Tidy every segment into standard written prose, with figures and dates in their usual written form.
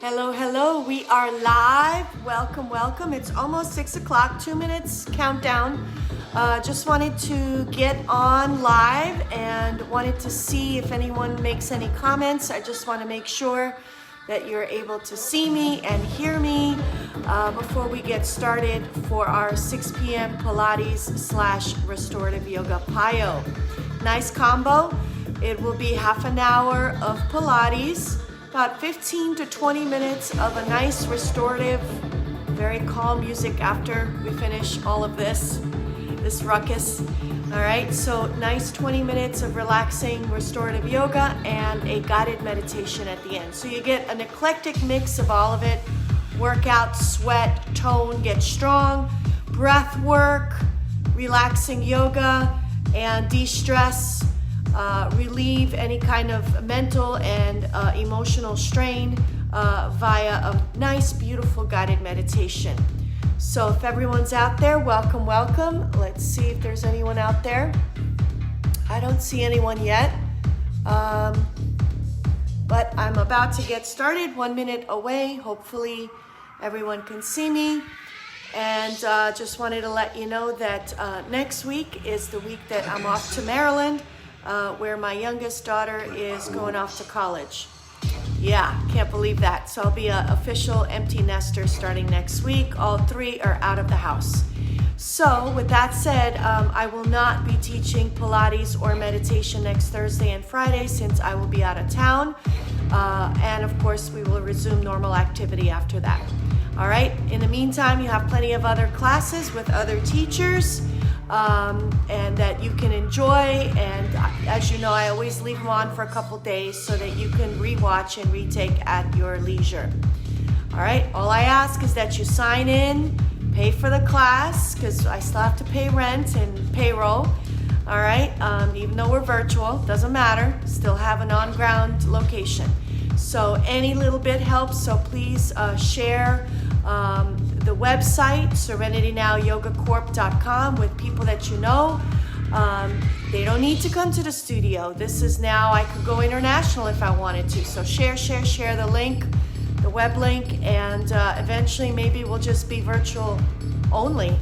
Hello, hello, we are live. Welcome, welcome. It's almost 6 o'clock, 2 minutes countdown. Just wanted to get on live and wanted to see if anyone makes any comments. I just want to make sure that you're able to see me and hear me before we get started for our 6 p.m. Pilates / Restorative Yoga PiYo. Nice combo. It will be half an hour of Pilates, about 15 to 20 minutes of a nice restorative, very calm music after we finish all of this ruckus. All right, so nice 20 minutes of relaxing restorative yoga and a guided meditation at the end. So you get an eclectic mix of all of it: workout, sweat, tone, get strong, breath work, relaxing yoga, and de-stress. Relieve any kind of mental and emotional strain via a nice, beautiful guided meditation. So if everyone's out there, welcome, welcome. Let's see if there's anyone out there. I don't see anyone yet, but I'm about to get started, 1 minute away. Hopefully everyone can see me. And just wanted to let you know that next week is the week that I'm off to Maryland, where my youngest daughter is going off to college. Yeah, can't believe that. So I'll be an official empty nester starting next week. All three are out of the house. So with that said, I will not be teaching Pilates or meditation next Thursday and Friday since I will be out of town. And of course, we will resume normal activity after that. All right, in the meantime, you have plenty of other classes with other teachers and that you can enjoy. And as you know, I always leave them on for a couple days so that you can rewatch and retake at your leisure. All right, all I ask is that you sign in, pay for the class, because I still have to pay rent and payroll. All right, even though we're virtual, doesn't matter, still have an on-ground location. So any little bit helps, so please share the website, serenitynowyogacorp.com, with people that you know. They don't need to come to the studio. This is now, I could go international if I wanted to. So share the link, the web link, and eventually maybe we'll just be virtual only.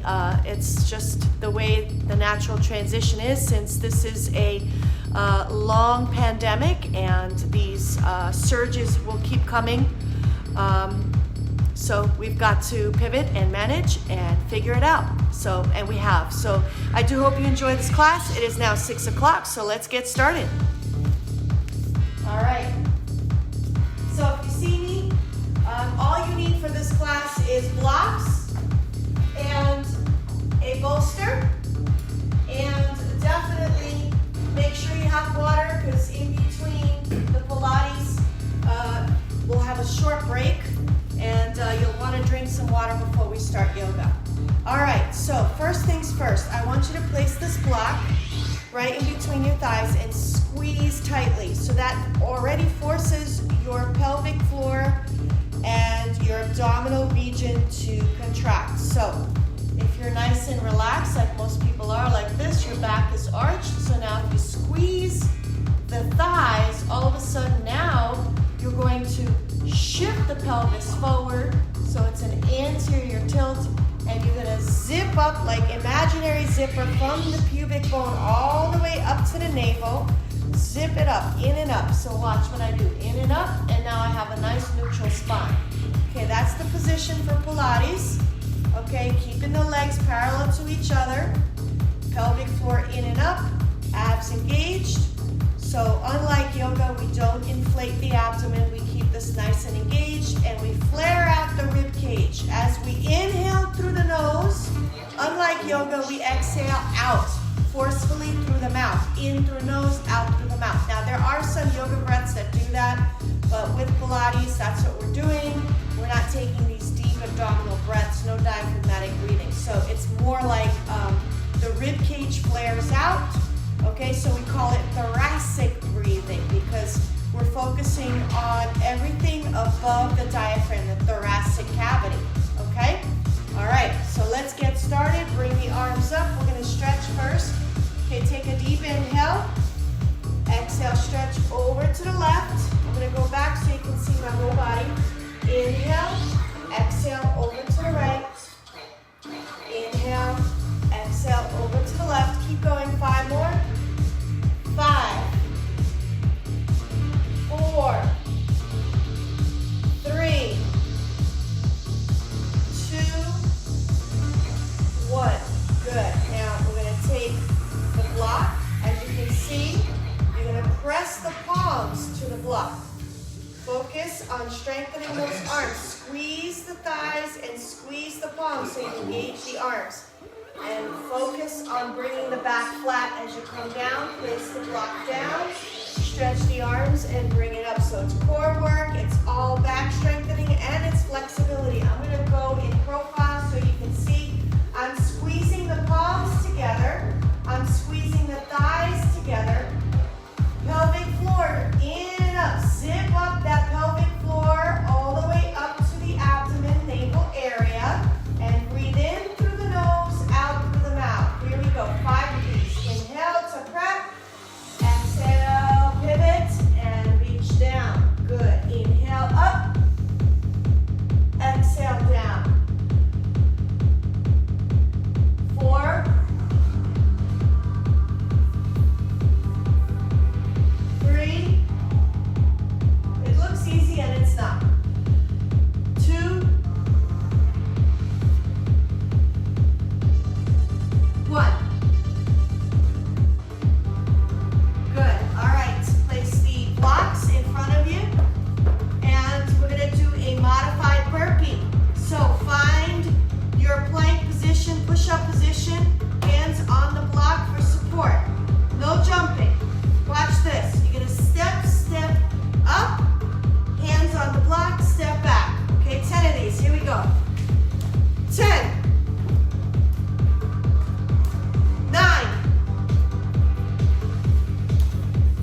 It's just the way the natural transition is, since this is a long pandemic and these surges will keep coming. So we've got to pivot and manage and figure it out. So we have. So I do hope you enjoy this class. It is now 6 o'clock, so let's get started. All right. So if you see me, all you need for this class is blocks and a bolster, and definitely make sure you have water, because in between the Pilates, we'll have a short break, and you'll want to drink some water before we start yoga. All right, so first things first, I want you to place this block right in between your thighs and squeeze tightly. So that already forces your pelvic floor and your abdominal region to contract. So if you're nice and relaxed, like most people are, like this, your back is arched. So now if you squeeze the thighs, all of a sudden now you're going to shift the pelvis forward, so it's an anterior tilt, and you're gonna zip up like imaginary zipper from the pubic bone all the way up to the navel. Zip it up, in and up. So watch what I do, in and up, and now I have a nice neutral spine. Okay, that's the position for Pilates. Okay, keeping the legs parallel to each other, pelvic floor in and up, abs engaged. So unlike yoga, we don't inflate the abdomen, we keep this nice and engaged, and we flare out the rib cage. As we inhale through the nose, unlike yoga, we exhale out forcefully through the mouth, in through nose, out through the mouth. Now there are some yoga breaths that do that, but with Pilates, that's what we're doing. We're not taking these deep abdominal breaths, no diaphragmatic breathing. So it's more like the rib cage flares out. Okay, so we call it thoracic breathing because we're focusing on everything above the diaphragm, the thoracic cavity. Okay? All right, so let's get started. Bring the arms up. We're going to stretch first. Okay, take a deep inhale. Exhale, stretch over to the left. I'm going to go back so you can see my whole body. focus on strengthening those arms. Squeeze the thighs and squeeze the palms so you engage the arms. And focus on bringing the back flat as you come down. Place the block down. Stretch the arms and bring it up. So it's core work, it's all back strengthening, and it's flexibility. I'm going to go in profile so you can see. I'm squeezing the palms together. I'm squeezing the thighs together. Pelvic floor in and up. Zip up that pelvic floor all the way up to the abdomen, navel area. And breathe in through the nose, out through the mouth. Here we go. 5 of these. Inhale to prep. Exhale, pivot, and reach down. Good. Inhale up. Exhale down. 4. 3. It looks easy and it's not. 2. 1. Good. All right. Place the blocks in front of you, and we're going to do a modified burpee. So find your plank position, push-up position, hands on the block for support. No jumping. Watch this. You're going to step, step up, hands on the block, step back. Okay, 10 of these. Here we go. 10. 9.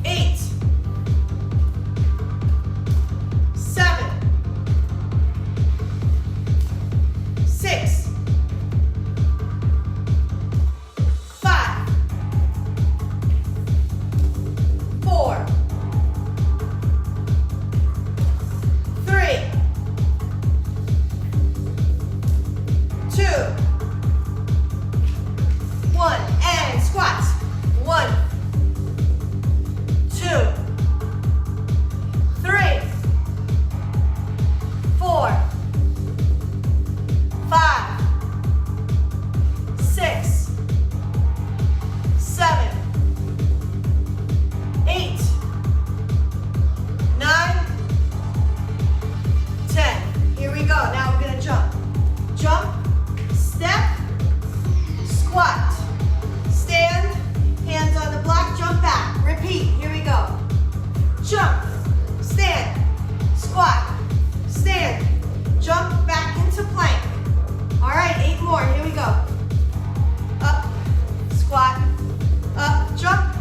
8. 7. 6. 5. 4. 3. 2. 1. And squats. 1. 2. 3. 4. 5. 6. 7. 8. 9. 10. Here we go. Now we're going to jump. Jump, step, squat, stand, hands on the block, jump back. Repeat. Here we go. Jump, stand, squat, stand, jump back into plank. All right, 8 more. Here we go. Up, squat, up, jump.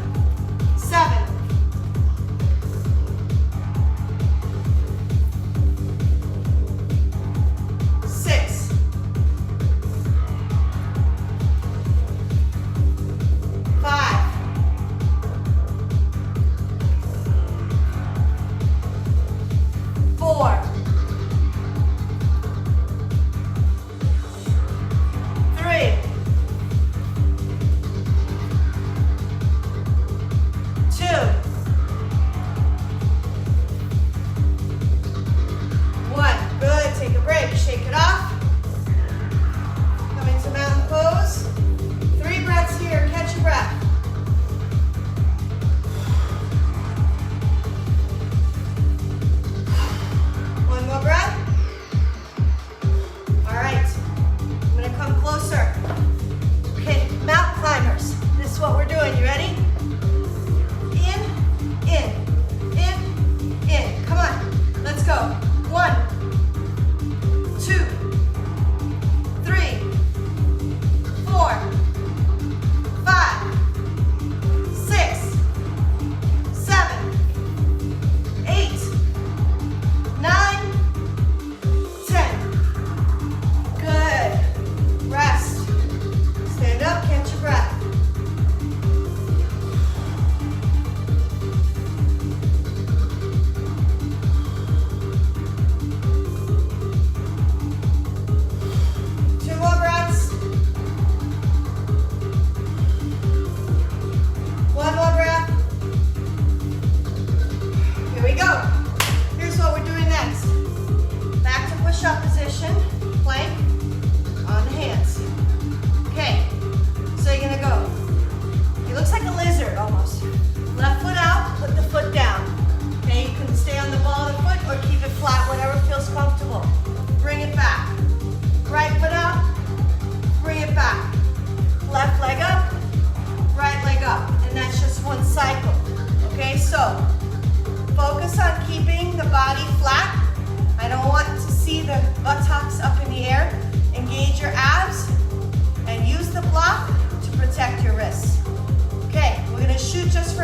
7. 6. 5. 4. 3. 2. 1. Good. Take a break. Shake it off. Come into mountain pose. 3 breaths here. Catch your breath.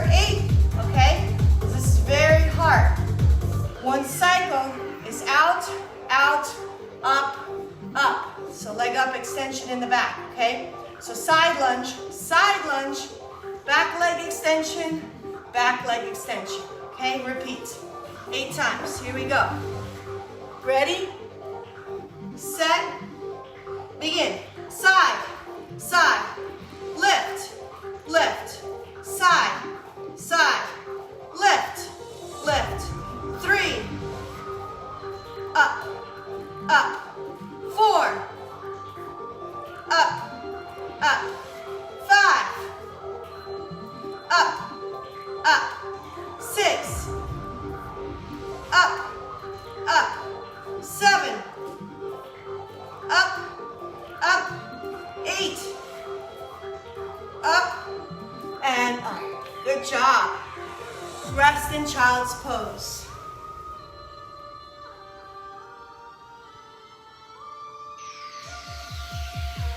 for 8, okay? This is very hard. One cycle is out, out, up, up. So leg up extension in the back, okay? So side lunge, back leg extension, okay? Repeat. 8 times. Here we go. Ready? Set. Begin. Side, side, lift, lift, side, side, lift, lift. 3, up, up. 4, up, up. 5, up, up. 6, up, up. 7, up, up. 8, up, and up. Good job. Rest in child's pose.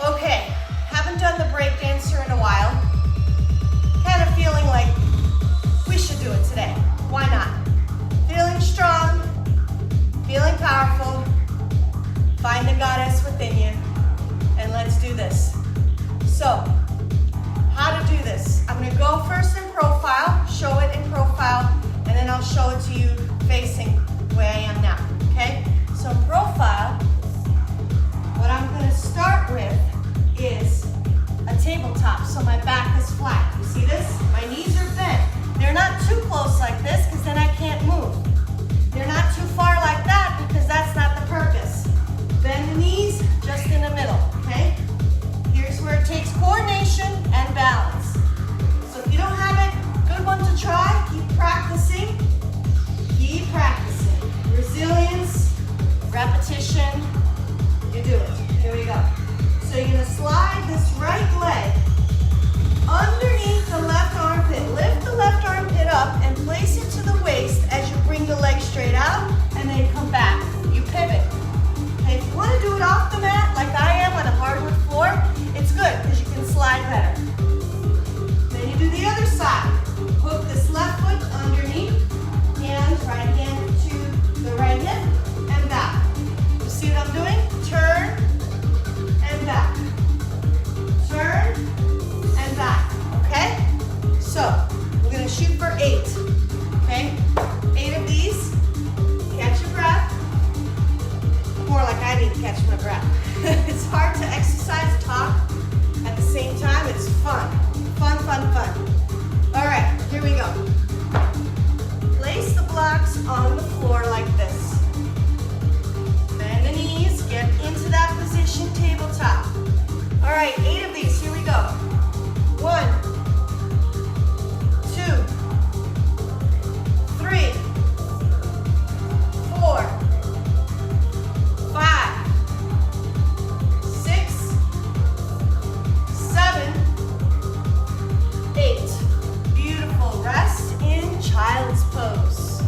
Okay, haven't done the break dancer in a while. Kind of feeling like we should do it today. Why not? Feeling strong, feeling powerful. Find the goddess within you, and let's do this. So, how to do this? I'm gonna go first in profile, show it in profile, and then I'll show it to you facing where I am now, okay? So in profile, what I'm gonna start with is a tabletop, so my back is flat. You see this? My knees are bent. They're not too close like this, because then I can't move. They're not too far like that, because that's not the purpose. Bend the knees just in the middle, okay? Here's where it takes coordination and balance. So if you don't have it, good one to try. Keep practicing. Keep practicing. Resilience, repetition. You do it. Here we go. So you're gonna slide this right leg underneath the left armpit. Lift the left armpit up and place it to the waist as you bring the leg straight out and then come back. You pivot. Okay, if you want to do it off the mat like I am on a hardwood floor, it's good because you can slide better. Then you do the other side. Hook this left foot underneath, right hand to the right hip and back. You see what I'm doing? Turn and back. Turn and back. Okay? So we're gonna shoot for 8. Okay? 8 of these. Catch your breath. More like I didn't catch my breath. It's hard to exercise, talk at the same time. It's fun. Fun, fun, fun. All right, here we go. Place the blocks on the floor like this. Bend the knees, get into that position, tabletop. All right, 8 of these, here we go. 1, 2, 3, 4, 5, 6, 7, 8. Beautiful. Rest in child's pose.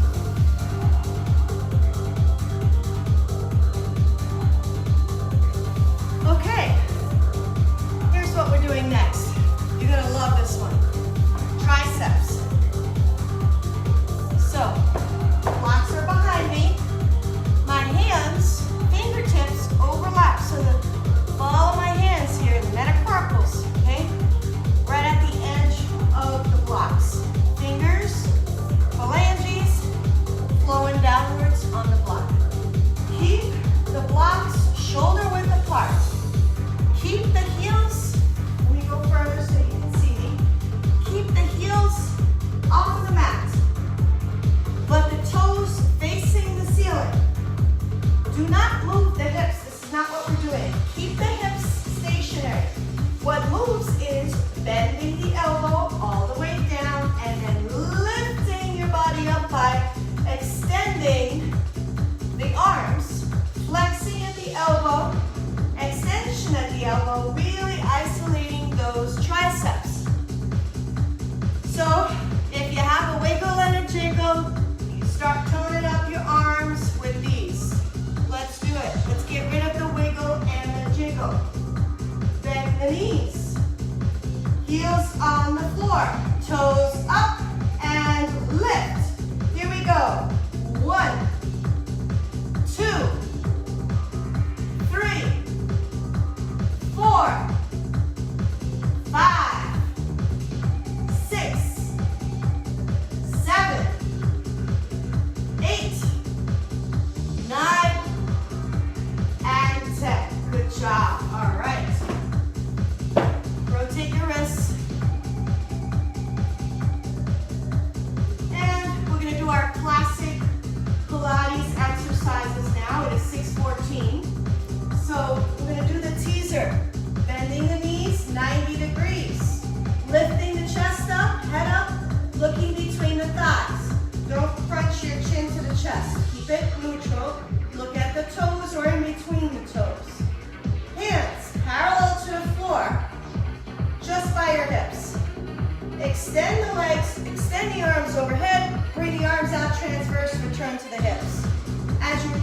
Okay, here's what we're doing next. You're gonna love this one. Triceps. So, blocks are behind me. My hands, fingertips overlap. So follow my hands here, the metacarpals, okay? Right at the edge of the blocks. Fingers, phalanges, flowing downwards on the block. Keep the blocks shoulder width apart. Keep the heels, let me go further so you can see me. Keep the heels off the mat, but the toes facing the ceiling. Do not move the hips. This is not what we're doing. Keep the hips stationary. What moves is bending the elbow all the way down and then lifting your body up by extending the arms, flexing at the elbow, extension at the elbow, really isolating those triceps. So if you have a wiggle and a jiggle, you start toning up your arms with these. Let's do it. Let's get rid of the wiggle and the jiggle. Bend the knees. Heels on the floor. Toes up.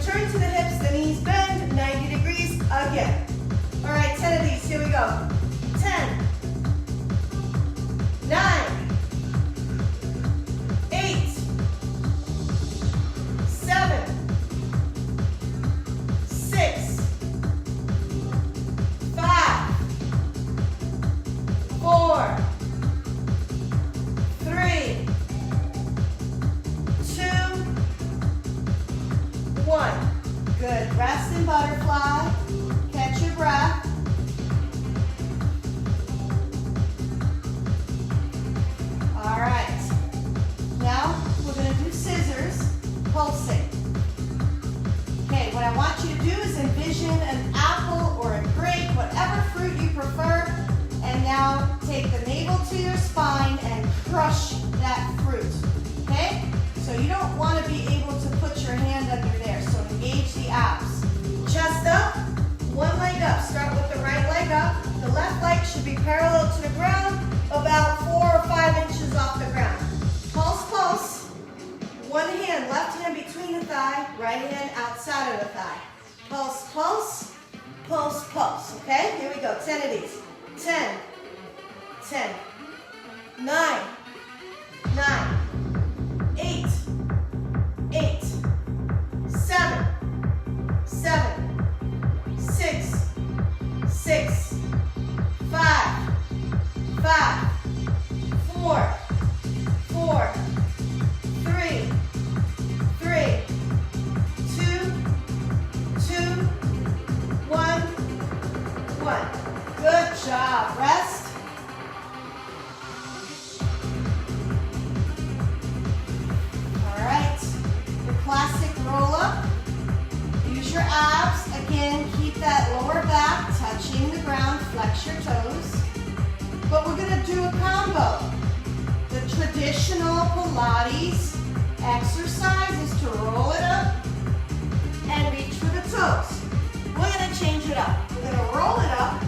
turn to the hips, the knees bend, 90 degrees again. All right, 10 of these, here we go. 10, 9, 8, 7, 6, 5, 4, 3, 2, 1. Good. Rest in butterfly. Catch your breath. All right. Now we're going to do scissors, pulsing. Okay, what I want you to do is envision an apple or a grape, whatever fruit you prefer, and now take the navel to your spine and crush that fruit. Okay? So you don't want to be able to put your hand under there, so engage the abs. Chest up, one leg up. Start with the right leg up. The left leg should be parallel to the ground, about 4 or 5 inches off the ground. Pulse, pulse. One hand, left hand between the thigh, right hand outside of the thigh. Pulse, pulse, pulse, pulse. Okay, here we go. 10 of these. 10, 10, 9, 9, 8, 8, 7, 7, 6, 6, 5, 5, 4, 4, 3, 3, 2, 2, 1, 1. Good job. Rest. All right. The classic roll up. Use your abs. Again, keep that lower back touching the ground. Flex your toes. But we're going to do a combo. The traditional Pilates exercise is to roll it up and reach for the toes. We're going to change it up. We're going to roll it up,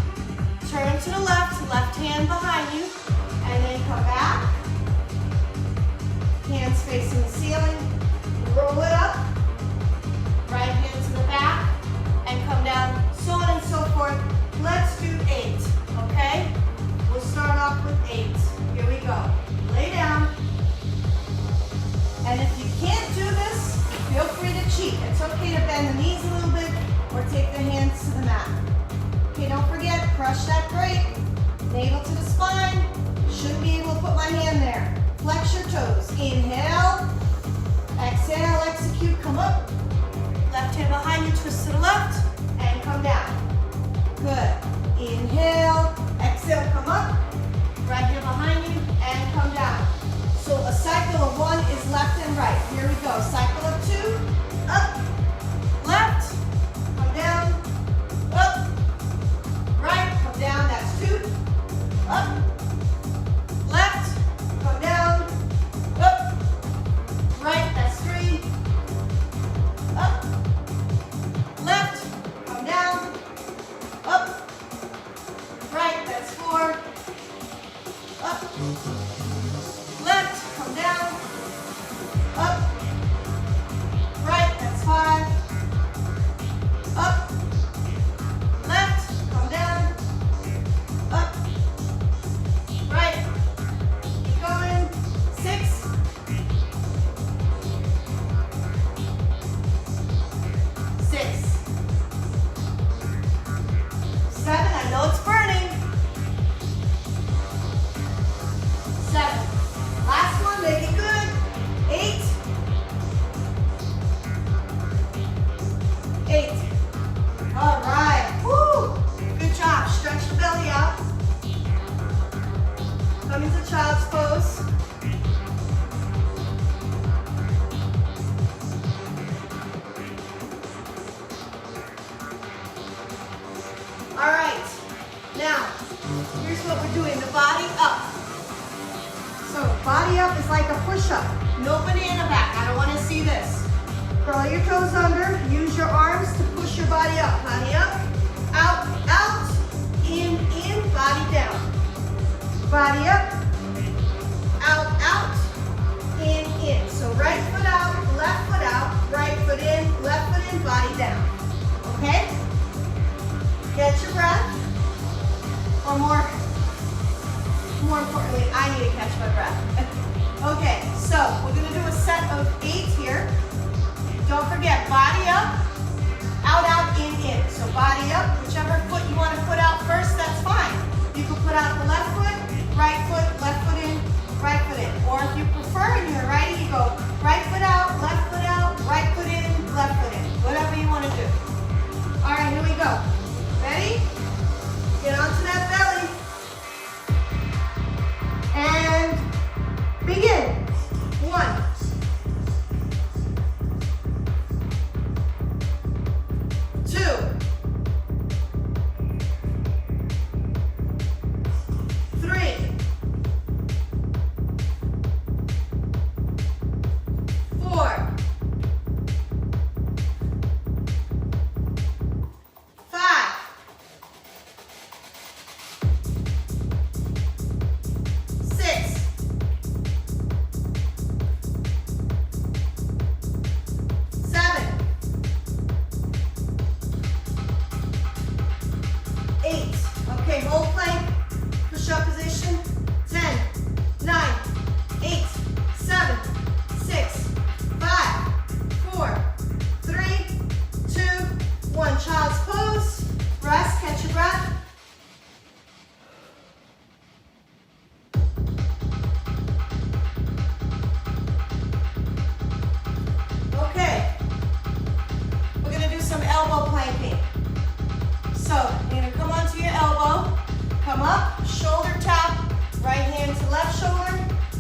turn to the left hand behind you, and then come back. Hands facing the ceiling. Roll it up. Right hand to the back, and come down, so on and so forth. Let's do 8, okay? We'll start off with 8. Here we go. Lay down. And if you can't do this, feel free to cheat. It's okay to bend the knees a little bit or take the hands to the mat. Okay, don't forget, crush that grape. Navel to the spine. Shouldn't be able to put my hand there. Flex your toes. Inhale. Exhale, execute, come up. Left hand behind you, twist to the left, and come down. Good. Inhale, exhale, come up. Right hand behind you, and come down. So a cycle of 1 is left and right. Here we go. Cycle of 2, up, left, come down, up, right, come down, that's 2, up, left, come down, up, right, that's 3, up, left, come down, up, right, that's 4, up, left, come down, up, right, that's 5, up, left, come down, up, right, keep going, 6, 6, 7, I know it's burning, 7, last one, make it good, 8, 8, all right, woo, good job, stretch the belly out, come into child's pose, all right, now, here's what we're doing, the body up. So body up is like a push-up. No banana back. I don't want to see this. Curl your toes under. Use your arms to push your body up. Body up. Out, out. In, body down. Body up. Out, out. In. So right foot out, right foot in, body right, body up, out, out, in. So body up, whichever foot you want to put out first, that's fine. You can put out the left foot, left foot in, right foot in. Or if you prefer and you're righty, you go right foot out, right foot in, left foot in. Whatever you want to do. All right, here we go. Ready? Get onto that belly. And begin. 1. 2. 3. 4. 5. 6. 7. 8. Okay, hold plank. Push-up position. 10, 9, 8, 7, 6, 5, 4, 3, 2, 1. Child's pose. Rest, catch your breath. Okay. We're going to do some elbow planking. So, you're going to come onto your elbow, come up, shoulder tap, right hand to left shoulder,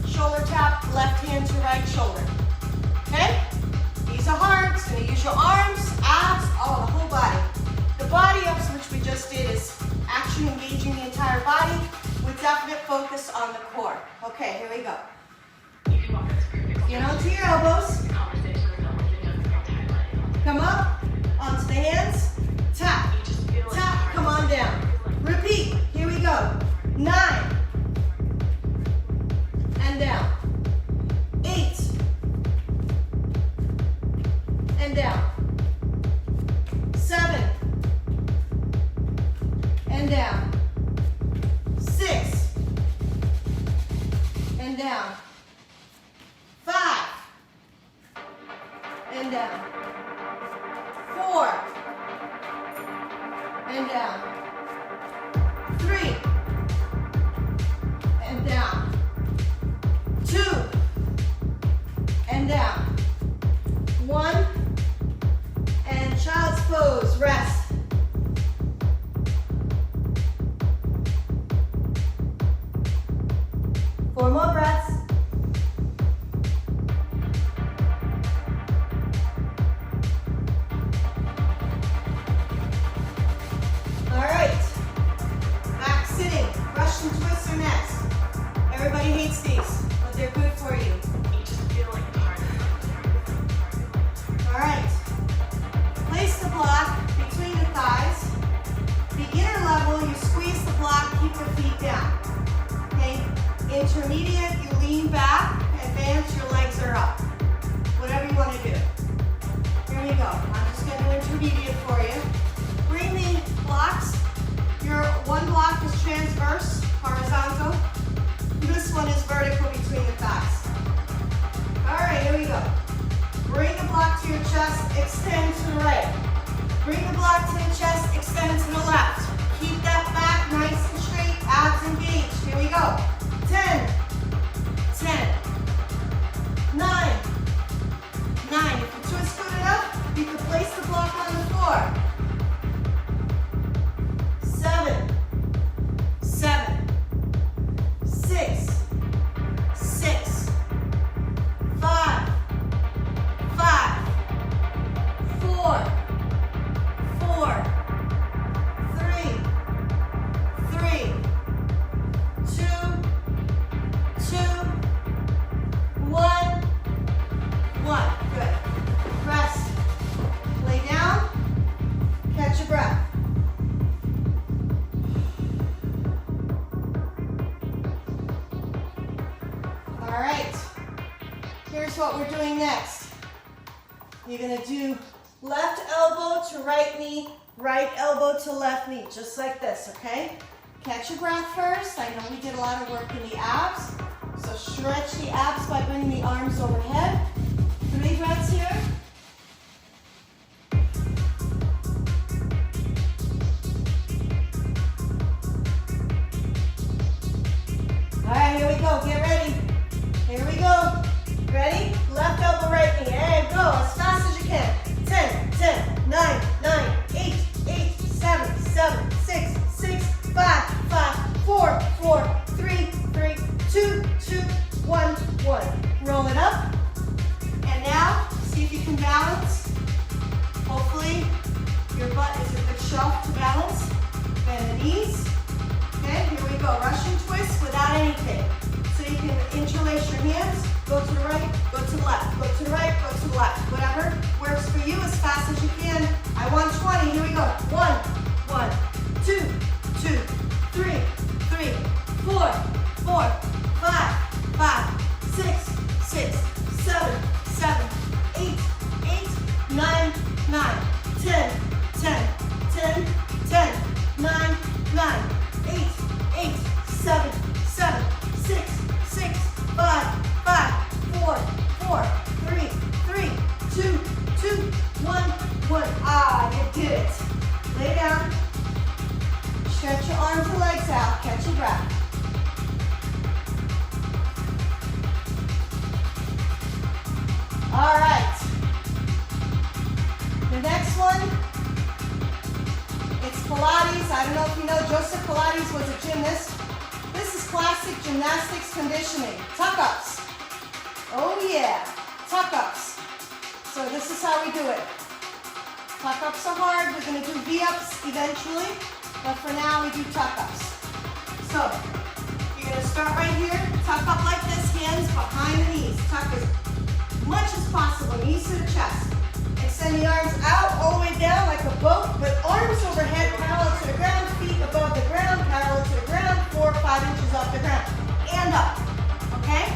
shoulder tap, left hand to right shoulder. Okay? These are hard, so you use your arms, abs, the whole body. The body ups, which we just did, is actually engaging the entire body with definite focus on the core. Okay, here we go. Get onto your elbows. Come up, onto the hands, tap. Tap, come on down. Repeat, here we go. 9. And down. 8. And down. 7. And down. 6. And down. 5. And down. 4. And down. 3. And down. 2. And down. 1. And child's pose. Rest. Four more breaths. All right. Back sitting. Russian twists are next. Everybody hates these, but they're good for you. All right. Place the block between the thighs. Beginner level, you squeeze the block, keep your feet down. Okay? Intermediate, you lean back. Advanced, your legs are up. Whatever you want to do. Here we go. I'm just going to do intermediate for you. Bring the blocks. Your one block is transverse, horizontal. This one is vertical between the thighs. All right, here we go. Bring the block to your chest, extend to the right. Bring the block to the chest, extend to the left. Keep that back nice and straight, abs engaged. Here we go. 10, 10, 9, 9. If you twist good enough, you can place the block on the floor. 7, 7, 6, 6, 5, 5, 4, 4, 3, 3, 2, 2, 1, 1. Good. Rest. Lay down. Catch your breath. All right. Here's what we're doing next. You're going to do left elbow to right knee, right elbow to left knee, just like this, okay? Catch your breath first. I know we did a lot of work in the abs, so stretch the abs by bringing the arms overhead. 3 breaths here. push off to balance. Bend the knees. Okay, here we go. Russian twist without anything. So you can interlace your hands, go to the right, go to the left, go to the right, go to the left. Whatever works for you as fast as you can. I want 20. Here we go. 1, 2, 2, 3, 3, 4, 4, 5, 5, 6, 6, 7, 7, 8, 8, 9, 9, 10, 10, 10, 10, 9, 9, 8, 8, 7, 7, 6, 6, 5, 5, 4, 4, 3, 3, 2, 2, 1, 1. Ah, you did it. Lay down. Stretch your arms and legs out. Catch your breath. All right. The next one, it's Pilates. I don't know if you know, Joseph Pilates was a gymnast. This is classic gymnastics conditioning. Tuck-ups. Oh yeah, tuck-ups. So this is how we do it. Tuck-ups are hard. We're going to do V-ups eventually, but for now we do tuck-ups. So you're going to start right here, tuck up like this, hands behind the knees. Tuck as much as possible, knees to the chest. Extend the arms out all the way down like a boat, but arms overhead, parallel to the ground, feet above the ground, parallel to the ground, 4 or 5 inches off the ground. And up, okay?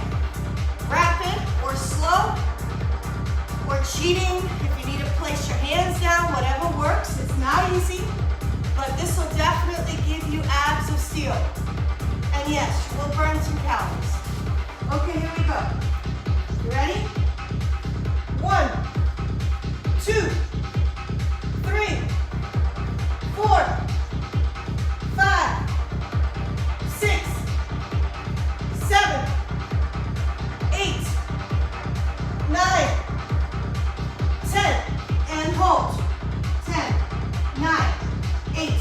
Rapid or slow or cheating. If you need to place your hands down, whatever works. It's not easy, but this will definitely give you abs of steel. And yes, you will burn some calories. Okay, here we go. You ready? 1, 2, 3, 4, 5, 6, 7, 8, 9, 10, and hold. 10, 9, 8,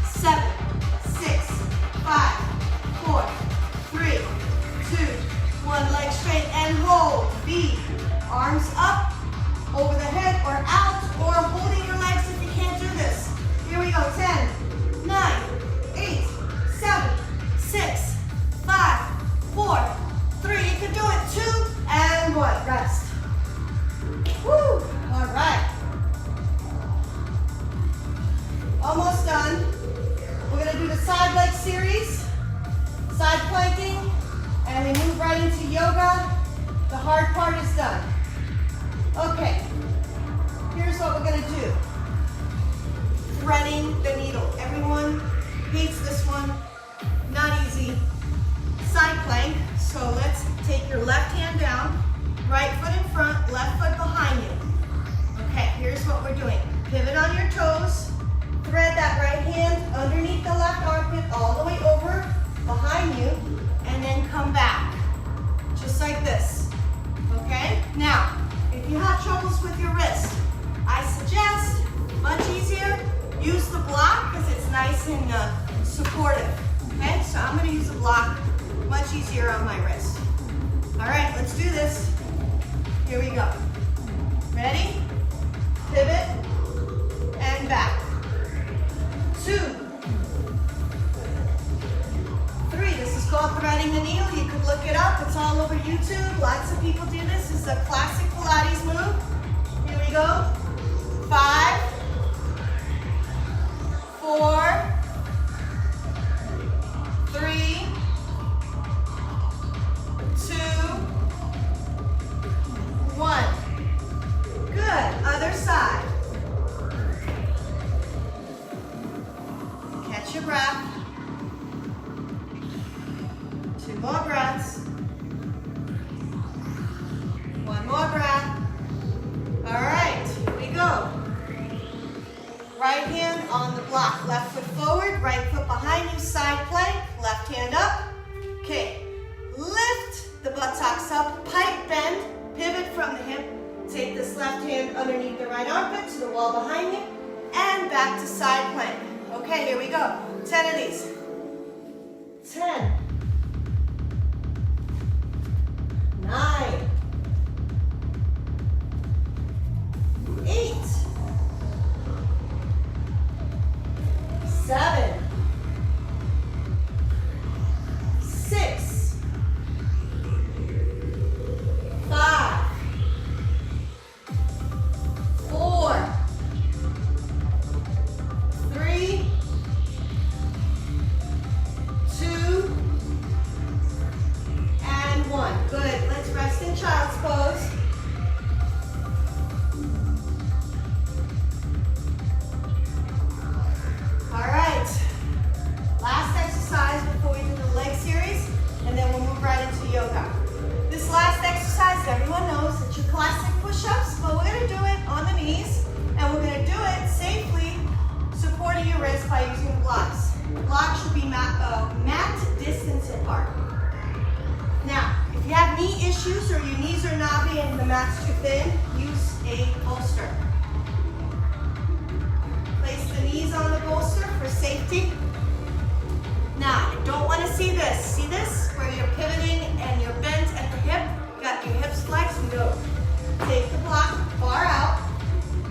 7, 6, 5, 4, 3, 2, 1. Leg straight and hold. V. Arms up, over the head or out, or holding your legs if you can't do this. Here we go. 10, 9, 8, 7, 6, 5, 4, 3. You can do it. 2 and 1. Rest. Woo! All right. Almost done. We're going to do the side leg series, side planking, and we move right into yoga. The hard part is done. Okay, here's what we're going to do. Threading the needle. Everyone hates this one. Not easy. Side plank. So let's take your left hand down, right foot in front, left foot behind you. Okay, here's what we're doing. Pivot on your toes. Thread that right hand underneath the left armpit all the way over behind you, and then come back. Just like this. Okay? Now, if you have troubles with your wrist, I suggest, much easier, use the block because it's nice and supportive. Okay, so I'm going to use the block, much easier on my wrist. All right, let's do this. Here we go. Ready? Pivot and back. 2, 3. This is called threading the needle. You could look it up. It's all over YouTube. Lots of people do this. This is a classic Pilates move. Here we go. 5, 4, 3, 2, 1. Good. Other side. Catch your breath. 2 more breaths. 1 more breath. All right, here we go. Right hand on the block. Left foot forward, right foot behind you, side plank. Left hand up. Okay, lift the buttocks up, pipe bend, pivot from the hip. Take this left hand underneath the right armpit to the wall behind you, and back to side plank. Okay, here we go. 10 of these. 10, 9, 8, 7, 6, 5, 4, 3, 2, and 1. Good. Let's rest in child's pose. All right. Last exercise before we do the leg series, and then we'll move right into yoga. This last exercise, everyone knows, it's your classic push-ups, but we're going to do it on the knees, and we're going to do it safely, supporting your wrist by using the blocks. Blocks should be mat distance apart. Now, if you have knee issues or your knees are knobby and the mat's too thin, use a bolster. Place the knees on the bolster for safety. Now, you don't want to see this. See this? Where you're pivoting and you're bent at the hip. You got your hips flexed. No. Take the block far out.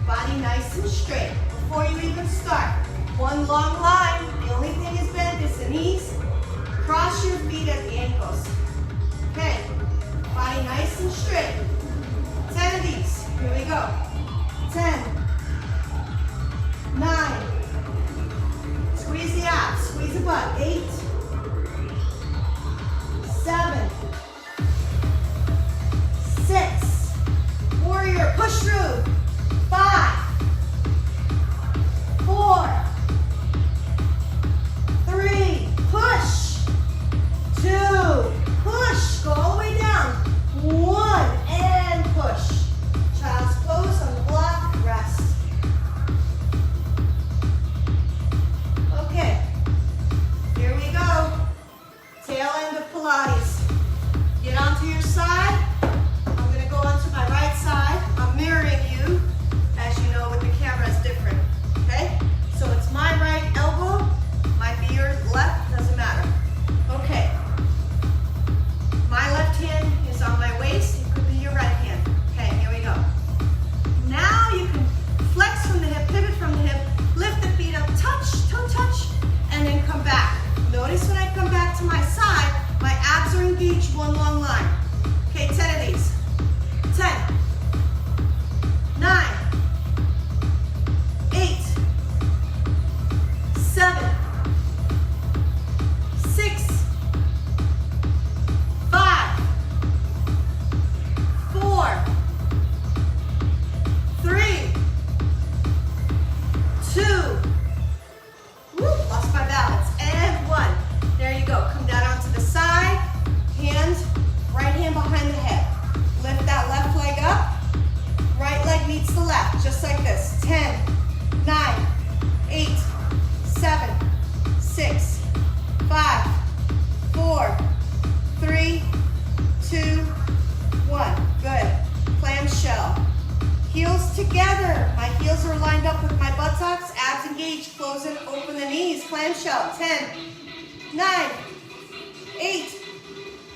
Body nice and straight. Before you even start, one long line. The only thing is bent is the knees. Cross your feet at the ankles. Okay. Body nice and straight. 10 of these. Here we go. 10. 9. Squeeze the abs. Squeeze the butt. 8. 7. 6. Warrior. Push through. 5. 4. 3. Push. 2. Push. Go all the way down. 1. And push. Child's pose on the block. Rest. Okay. Here we go. Tail end of Pilates. Get onto your side. I'm going to go onto my right side. I'm mirroring you. As you know, with the camera, it's different. Okay? So it's my right elbow. Might be your left. Doesn't matter. Okay. My left hand is on my waist. It could be your right hand. Okay, here we go. Now you can flex from the hip, pivot from the hip, lift the feet up, touch, toe touch, and then come back. Notice when I come back to my side, my abs are engaged, one long line. Okay, 10 of these. 10, 9, 8, 7, 6, 5, 4, 3, 2, lost my balance, and 1. There you go. Come down onto the side, hand, right hand behind the head. Lift that left leg up, right leg meets the left, just like this. 10, 9, 8, 7, 6, 5, 4, 3, 2, 1. Good. Clamshell. Heels together. My heels are lined up with my buttocks. Abs engaged. Close and open the knees. Clamshell. 10, 9, 8,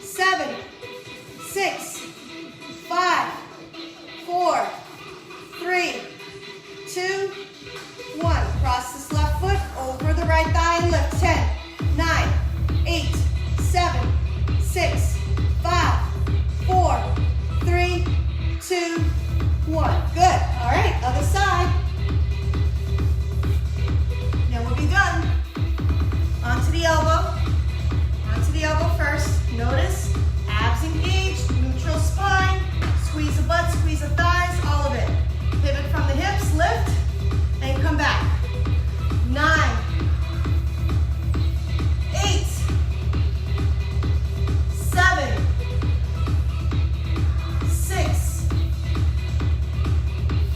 7, 6, 5, 4, 3, 2, 1. Cross this left foot over the right thigh and lift. 10, 9, 8, 7, 6, 5, 4, 3, 2, 1. Good. All right, other side. Then we'll be done. Onto the elbow. Onto the elbow first. Notice abs engaged, neutral spine. Squeeze the butt, squeeze the thighs, all of it. Pivot from the hips, lift, and come back. 9, 8, 7, 6,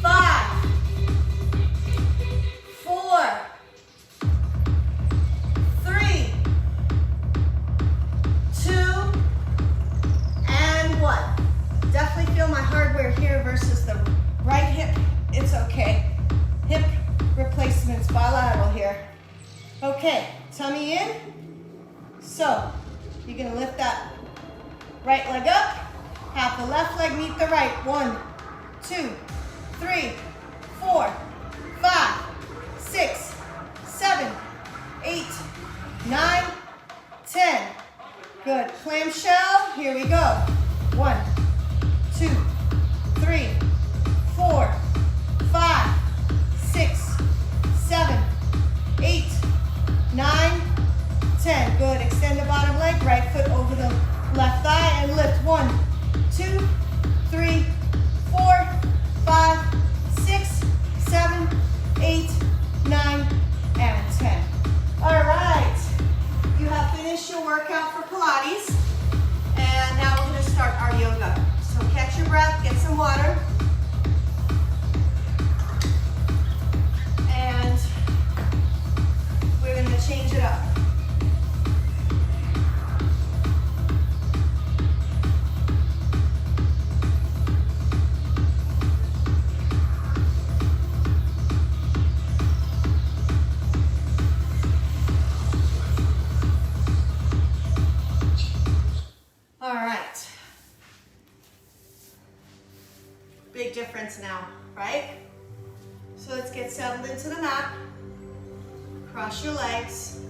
5, 4, 3, 2, and 1. Definitely feel my hardware here versus the right hip. It's okay. Hip replacements bilateral here. Okay, tummy in. So, you're gonna lift that right leg up. Have the left leg meet the right. 1, 2, 3, 4, 5, 6, 7, clamshell. Here we go. 1, 2, 3, 4, 5, 6, 7, 8, 9, 10. Good. Extend the bottom leg. Right foot over the left thigh and lift. 1, 2, 3, 4, 5, 6, 7, 8, 9, and 10. All right. You have finished your workout for Pilates, and now we're going to start our yoga. So catch your breath, get some water, and we're going to change it up. Big difference now, right? So let's get settled into the mat. Cross your legs.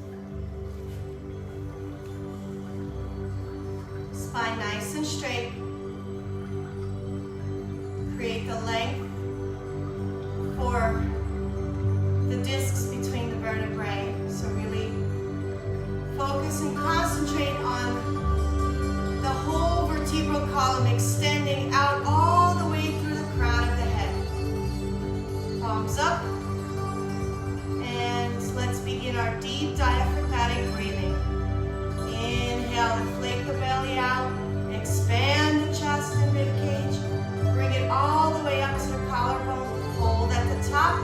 Spine nice and straight. Create the length for the discs between the vertebrae. So really focus and concentrate on the whole vertebral column extending out all the way through the crown of the head. Palms up. And let's begin our deep diaphragmatic breathing. Inhale, inflate the belly out. Expand the chest and rib cage. Bring it all the way up to the collarbone. Hold at the top.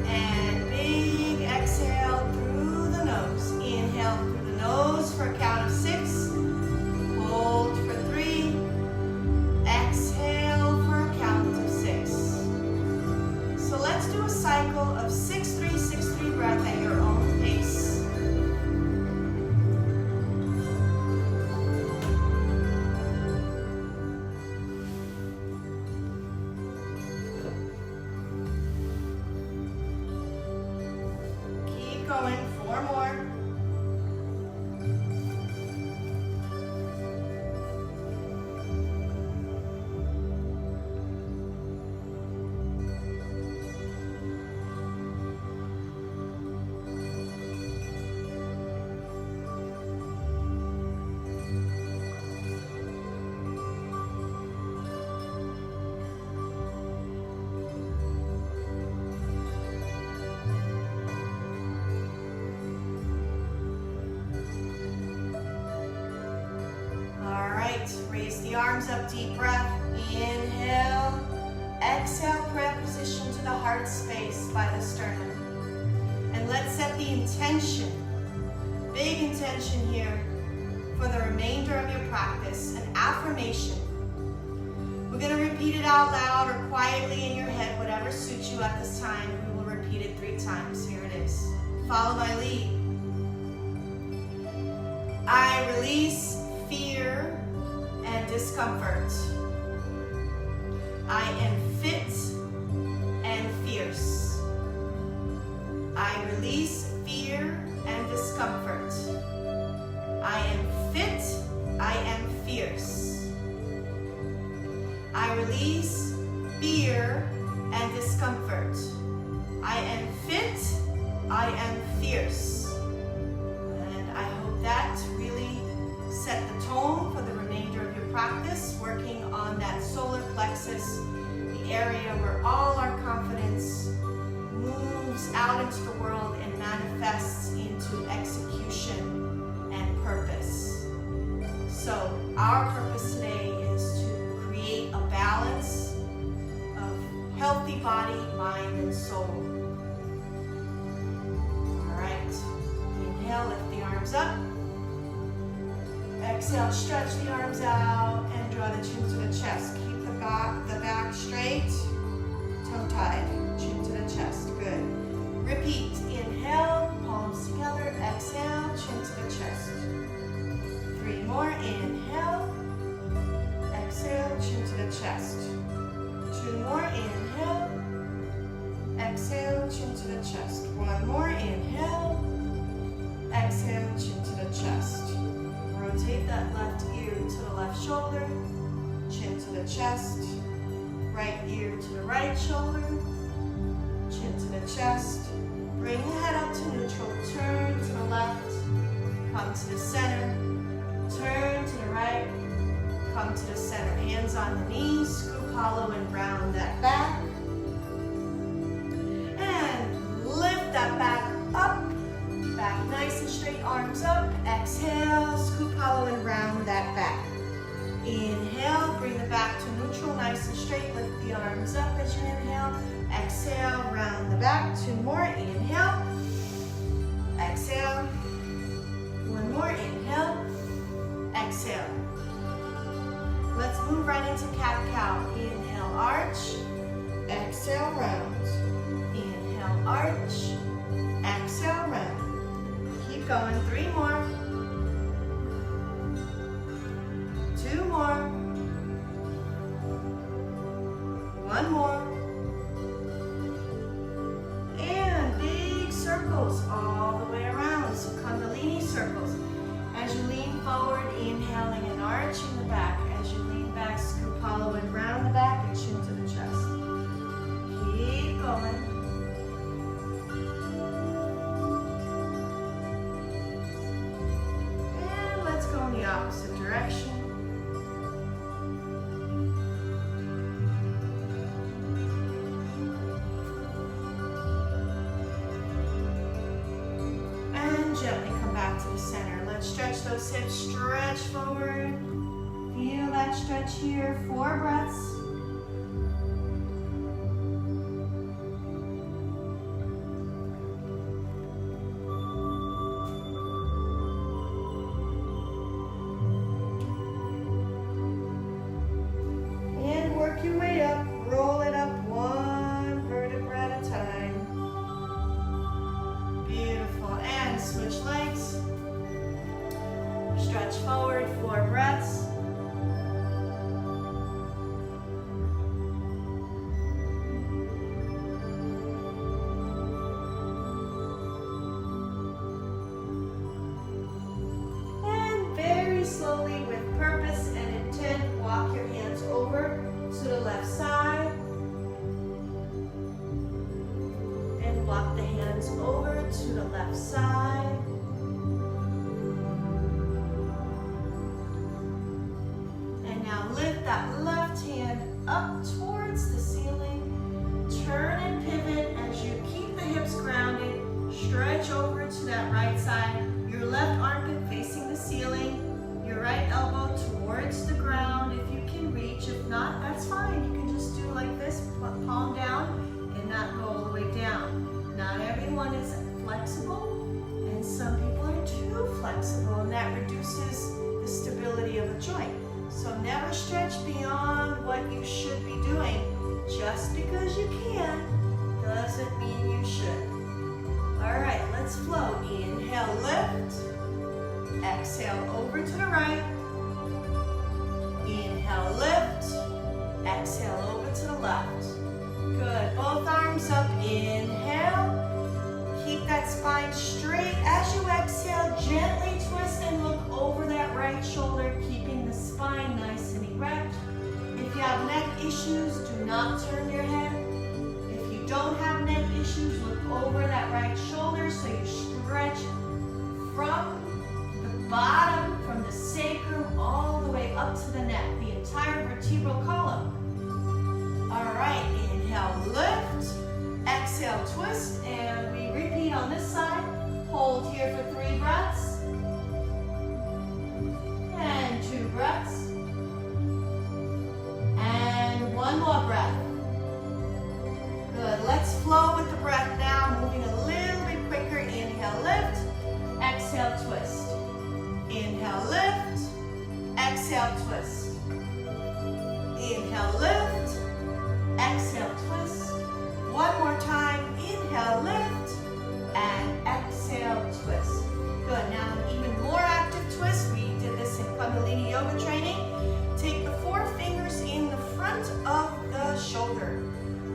And big exhale through the nose. Inhale through the nose for a count of 6. Hold for 3. Exhale for a count of 6. So let's do a cycle of 6-3, 6-3 breath at your own pace. Keep going, 4 more. Raise the arms up, deep breath. Inhale. Exhale, prep position to the heart space by the sternum. And let's set the intention, big intention here, for the remainder of your practice, an affirmation. We're going to repeat it out loud or quietly in your head, whatever suits you at this time. We will repeat it 3 times. Here it is. Follow my lead. I release fear and discomfort. I am fit and fierce. I release fear and discomfort. I am fit, I am fierce. I release fear and discomfort. I am fit, I am fierce. And I hope that really set the tone for the remainder of your practice, working on that solar plexus, the area where all our confidence moves out into the world and manifests into execution and purpose. So our purpose today is to create a balance of healthy body, mind, and soul. All right, inhale, lift the arms up. Exhale, stretch the arms out and draw the chin to the chest. Keep the back straight, toe-tied, chin to the chest. Good. Repeat. Inhale, palms together. Exhale, chin to the chest. 3 more. Inhale. Exhale, chin to the chest. 2 more. Inhale. Exhale, chin to the chest. 1 more. Inhale. Exhale, chin to the chest. rotate that left ear to the left shoulder, chin to the chest, right ear to the right shoulder, chin to the chest. Bring the head up to neutral, turn to the left, come to the center, turn to the right, come to the center. Hands on the knees, scoop hollow and round that back. And lift that back up, back nice and straight, arms up. Exhale, scoop hollow and round that back. Inhale, bring the back to neutral, nice and straight. Lift the arms up as you inhale. Exhale, round the back. Two more, inhale. Exhale. One more, inhale. Exhale. Let's move right into cat-cow. Inhale, arch. Exhale, round. Inhale, arch. Exhale, round. Keep going, three more. Two more. One more. And big circles all the way around. So Kundalini circles. As you lean forward, inhaling and arching the back. As you lean back, scoop hollow and round the back and chin to the chest. Keep going. And let's go in the opposite direction. Gently come back to the center. Let's stretch those hips, stretch forward. Feel that stretch here, 4 breaths. And work your way up, roll it up one vertebra at a time. Beautiful, and switch legs. Stretch forward, 4 breaths. And very slowly, with purpose and intent, walk your hands over to the left side. And walk the hands over to the left side. And now lift that left hand up towards the ceiling. Turn and pivot as you keep the hips grounded. Stretch over to that right side. Your left armpit facing the ceiling. Your right elbow towards the ground if you can reach. If not, that's fine. You can just do like this, palm down and not go all the way down. Not everyone is flexible, and some people are too flexible, and that reduces the stability of a joint. So never stretch beyond what you should be doing. Just because you can doesn't mean you should. All right, let's flow. Inhale, lift. Exhale, over to the right. Inhale, lift. Exhale, over to the left. Good, both arms up, inhale. Keep that spine straight. As you exhale, gently twist and look over that right shoulder, keeping the spine nice and erect. If you have neck issues, do not turn your head. If you don't have neck issues, look over that right shoulder so you stretch from the bottom, from the sacrum, all the way up to the neck, the entire vertebral column. All right, inhale, lift. Exhale, twist, and we repeat on this side. Hold here for 3 breaths. And 2 breaths. And 1 more breath. Good, let's flow with the breath now, moving a little bit quicker. Inhale, lift. Exhale, twist. Inhale, lift. Exhale, twist. Inhale, lift. Exhale, twist. One more time. Inhale, lift. And exhale, twist. Good. Now an even more active twist. We did this in Kundalini Yoga training. Take the 4 fingers in the front of the shoulder.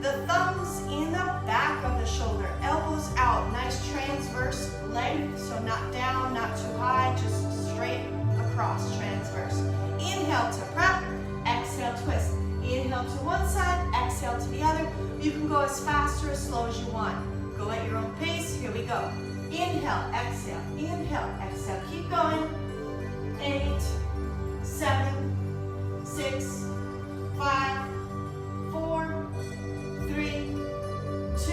The thumbs in the back of the shoulder. Elbows out. Nice transverse length. So not down, not too high, just straight cross, transverse. Inhale to prep, exhale, twist. Inhale to one side, exhale to the other. You can go as fast or as slow as you want. Go at your own pace. Here we go. Inhale, exhale, inhale, exhale. Keep going. 8, 7, 6, 5, 4, 3, 2,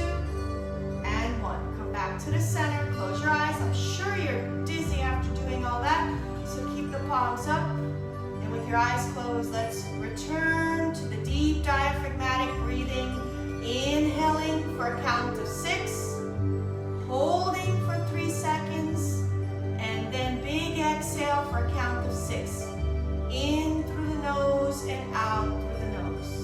and 1. Come back to the center. Close your eyes. I'm sure you're dizzy after doing all that, so keep the palms up. And with your eyes closed, let's return to the deep diaphragmatic breathing. Inhaling for a count of 6, holding for 3 seconds, and then big exhale for a count of 6. In through the nose and out through the nose.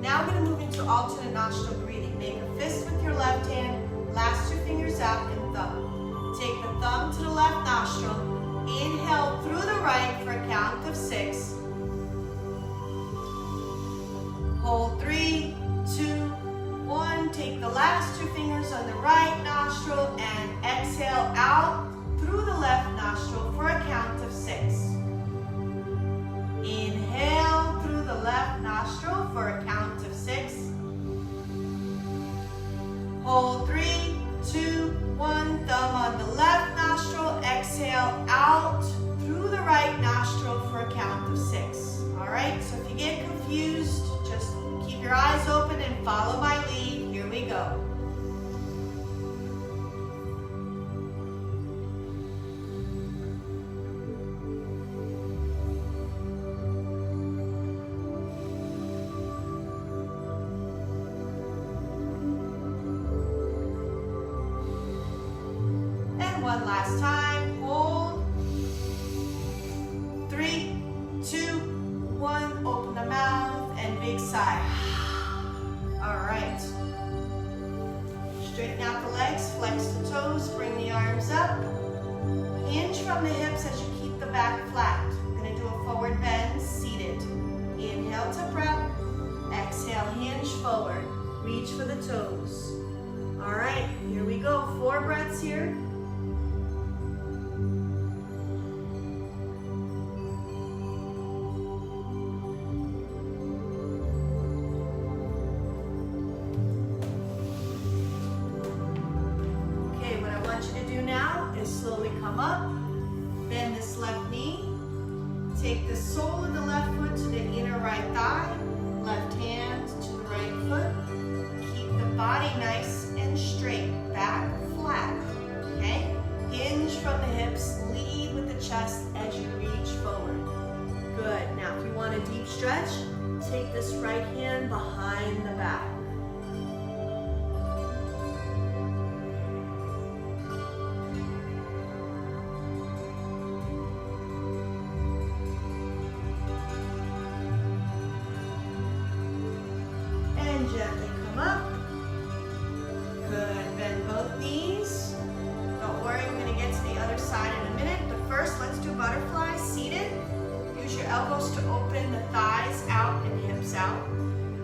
Now we're going to move into alternate nostril breathing. Make a fist with your left hand, last 2 fingers out and thumb. Take the thumb to the left nostril. Inhale through the right for a count of 6. Hold 3, 2, 1. Take the last 2 fingers on the right nostril and exhale out through the left nostril for a count of 6. Inhale through the left nostril for a count of 6. Hold 3, 2, 1. Thumb on the left nostril. Exhale out through the right nostril for a count of 6. All right, so if you get confused, just keep your eyes open and follow my lead. Here we go. One last time. Hold. 3, 2, 1. Open the mouth and big sigh. All right. Straighten out the legs. Flex the toes. Bring the arms up. Hinge from the hips as you keep the back flat. We're going to do a forward bend, seated. Inhale to prep. Exhale, hinge forward. Reach for the toes. All right, here we go. 4 breaths here. Slowly come up, bend this left knee, take the sole of the left foot to the inner right thigh, left hand to the right foot, keep the body nice and straight, back flat, okay? Hinge from the hips, lead with the chest as you reach forward. Good, now if you want a deep stretch, take this right hand behind the back. Gently come up. Good. Bend both knees. Don't worry, we're going to get to the other side in a minute. But first, let's do butterfly seated. Use your elbows to open the thighs out and hips out.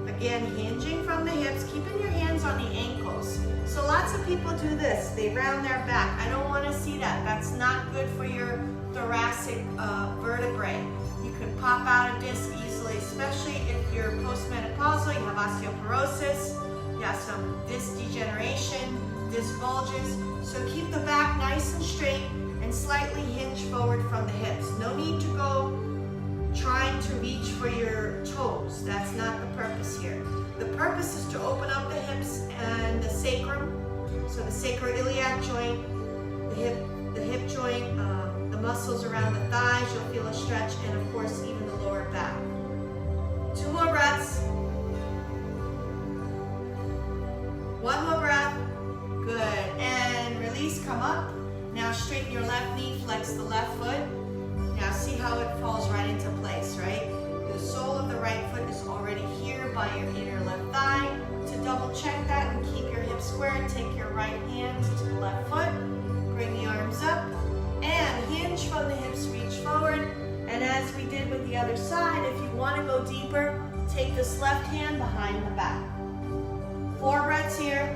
Again, hinging from the hips, keeping your hands on the ankles. So lots of people do this. They round their back. I don't want to see that. That's not good for your thoracic vertebrae. You can pop out a disc easily, especially if you're postmenopausal, you have osteoporosis, you have some disc degeneration, disc bulges. So keep the back nice and straight and slightly hinge forward from the hips. No need to go trying to reach for your toes. That's not the purpose here. The purpose is to open up the hips and the sacrum. So the sacroiliac joint, the hip joint, the muscles around the thighs, you'll feel a stretch, and of course even the lower back. 2 more breaths. 1 more breath. Good. And release, come up. Now straighten straighten your left knee, flex the left foot. Now see how it falls right into place, right? The sole of the right foot is already here by your inner left thigh. To double check that and keep your hips square, take your right hand to the left foot, bring the arms up, and hinge from the hips, reach forward. And as we did with the other side, if you want to go deeper, take this left hand behind the back. 4 breaths here.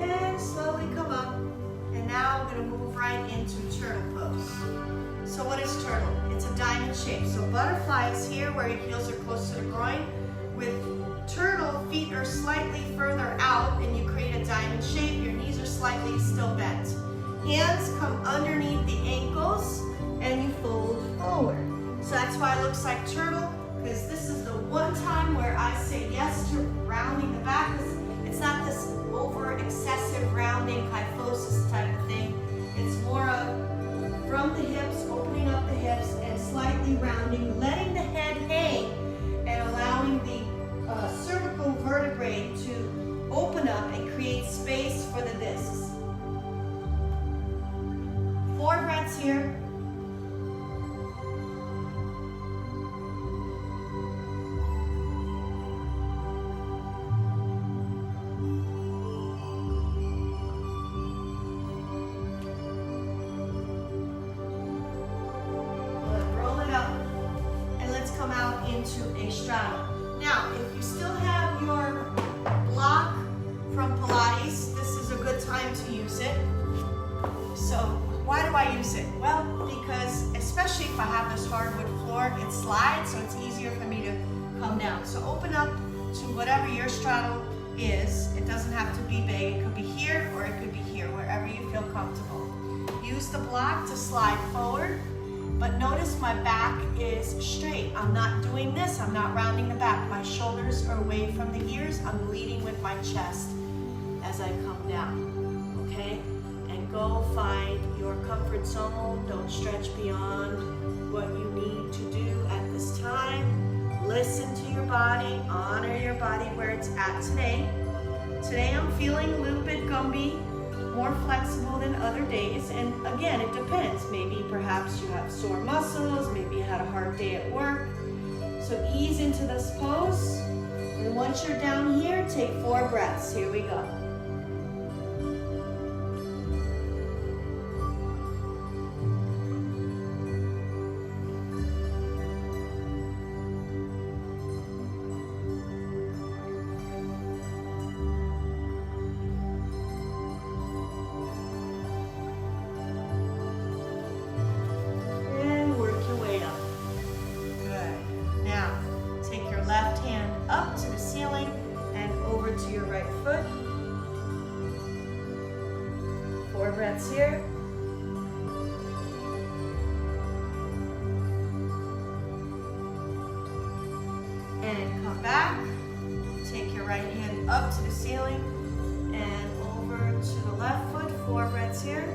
And slowly come up. And now we're going to move right into turtle pose. So what is turtle? It's a diamond shape. So butterfly is here where your heels are close to the groin. With turtle, feet are slightly further out and you create a diamond shape. Your knees are slightly still bent. Hands come underneath the ankles and you fold forward. So that's why it looks like turtle, because this is the one time where I say yes to rounding the back. It's not this over excessive rounding, kyphosis type of thing. It's more of from the hips, opening up the hips and slightly rounding, letting the head hang and allowing the cervical vertebrae to open up and create space for the discs. 4 breaths here. Roll it up and let's come out into a straddle. Now, if you still have your block from Pilates, this is a good time to use it. So, why do I use it? Well, because especially if I have this hardwood floor, it slides, so it's easier for me to come down. So open up to whatever your straddle is. It doesn't have to be big. It could be here or it could be here, wherever you feel comfortable. Use the block to slide forward. But notice my back is straight. I'm not doing this. I'm not rounding the back. My shoulders are away from the ears. I'm leading with my chest as I come down, okay? And go find your comfort zone. Don't stretch beyond what you need to do at this time. Listen to your body. Honor your body where it's at today. Today I'm feeling a little bit Gumby, more flexible than other days, and again, it depends. Maybe perhaps you have sore muscles, maybe you had a hard day at work. So ease into this pose, and once you're down here, take 4 breaths. Here we go. Left hand up to the ceiling and over to your right foot. 4 breaths here. And come back. Take your right hand up to the ceiling and over to the left foot. 4 breaths here.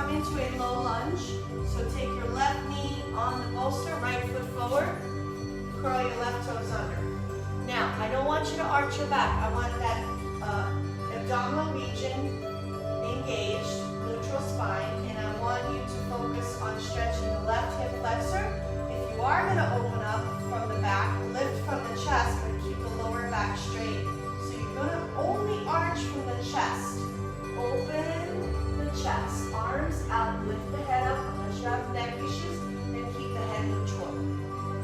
Into a low lunge. So take your left knee on the bolster, right foot forward, curl your left toes under. Now, I don't want you to arch your back. I want that abdominal region engaged, neutral spine, and I want you to focus on stretching the left hip flexor. If you are going to open up from the back, lift from the chest, but keep the lower back straight. So you're going to only arch from the chest. Open the chest, arms out, lift the head up unless you have neck issues, and keep the head neutral.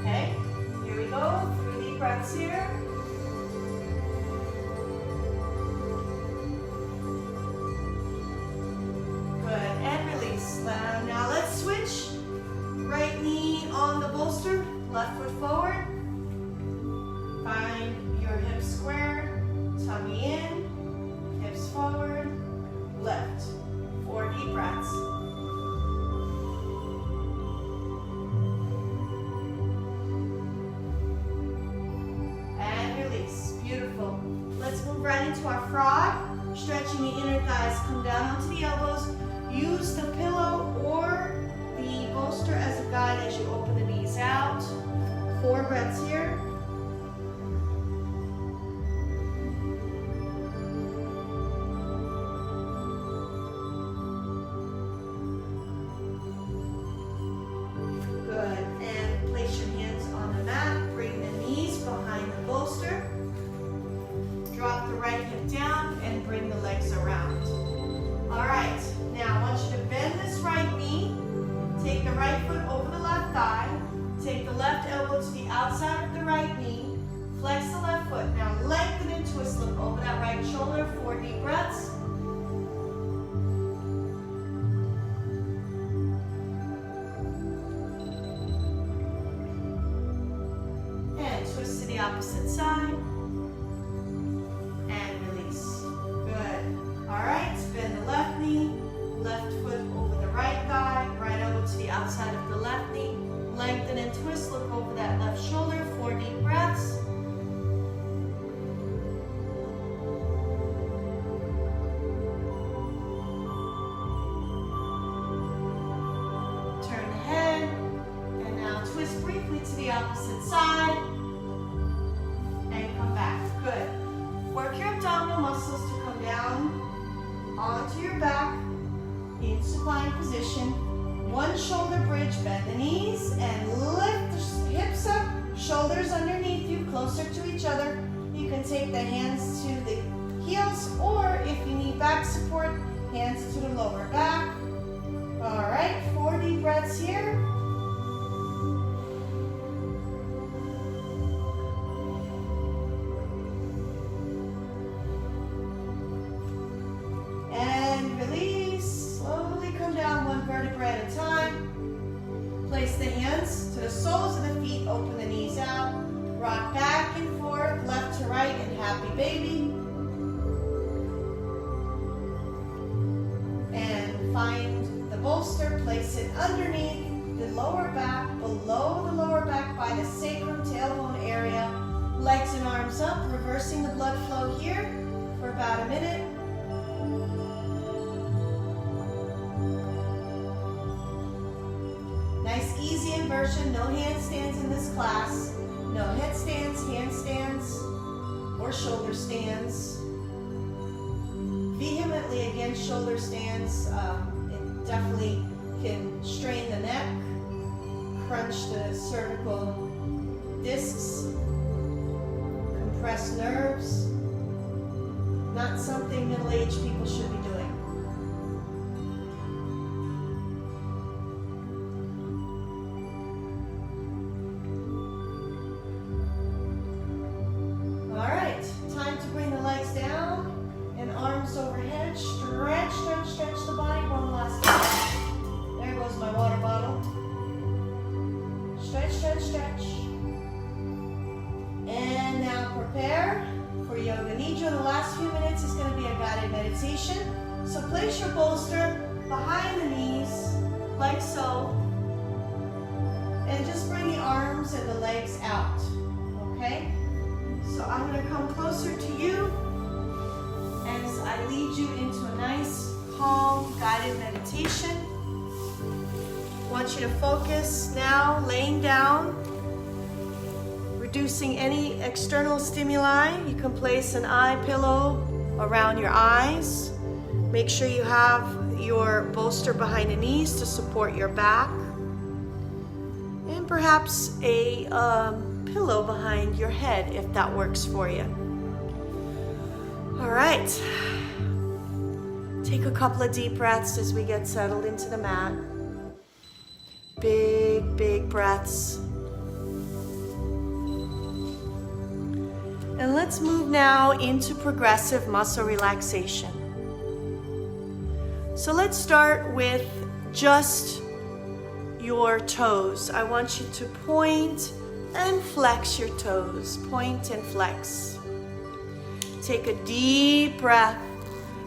Okay? Here we go. 3 deep breaths here. Good, and release. Now let's switch. Right knee on the bolster, left foot forward. Find your hips square, tummy in, hips forward, lift. 4 deep breaths. quad, stretching the inner thighs. Come down onto the elbows. Use the pillow or the bolster as a guide as you open the knees out. 4 breaths here. Good. And place your hands on the mat. Bring the knees behind the bolster. Drop the right hip down and bring the legs around. All right. Now I want you to bend this right knee. Take the right foot over the left thigh. Take the left elbow to the outside of the right knee. Flex the left foot. Now lengthen and twist. Look over that right shoulder. 4 deep breaths. And twist to the opposite side. And release. Good. All right. Bend the left knee. Left foot over the right thigh. Right elbow to the outside of the left knee. Lengthen and twist. Look over that left shoulder. 4 deep breaths. Turn the head. And now twist briefly to the opposite side. And come back. Good. Work your abdominal muscles to come down onto your back in supine position. 1 shoulder bridge, bend the knees and lift the hips up, shoulders underneath you, closer to each other. You can take the hands to the heels, or if you need back support, hands to the lower back. All right, 4 deep breaths here. And release. Slowly come down 1 vertebra at a time. Place the hands to the soles of the feet. Open the knees out. Rock back and forth, left to right, and happy baby. And find the bolster. Place it underneath the lower back, below the lower back by the sacrum tailbone area. Legs and arms up, reversing the blood flow here for about a minute. Nice easy inversion, no handstands in this class. No headstands, handstands, or shoulder stands. Vehemently against shoulder stands. It definitely can strain the neck, crunch the cervical discs, compress nerves. Not something middle-aged people should be doing. Overhead, stretch the body. One last time. There goes my water bottle. Stretch. And now prepare for Yoga Nidra. The last few minutes is going to be a guided meditation. So place your bolster behind the knees, like so. And just bring the arms and the legs out. Okay? So I'm going to come closer to you as I lead you into a nice, calm, guided meditation. I want you to focus now, laying down, reducing any external stimuli. You can place an eye pillow around your eyes. Make sure you have your bolster behind the knees to support your back. And perhaps a pillow behind your head if that works for you. All right, take a couple of deep breaths as we get settled into the mat. Big breaths. And let's move now into progressive muscle relaxation. So let's start with just your toes. I want you to point and flex your toes. Point and flex. Take a deep breath,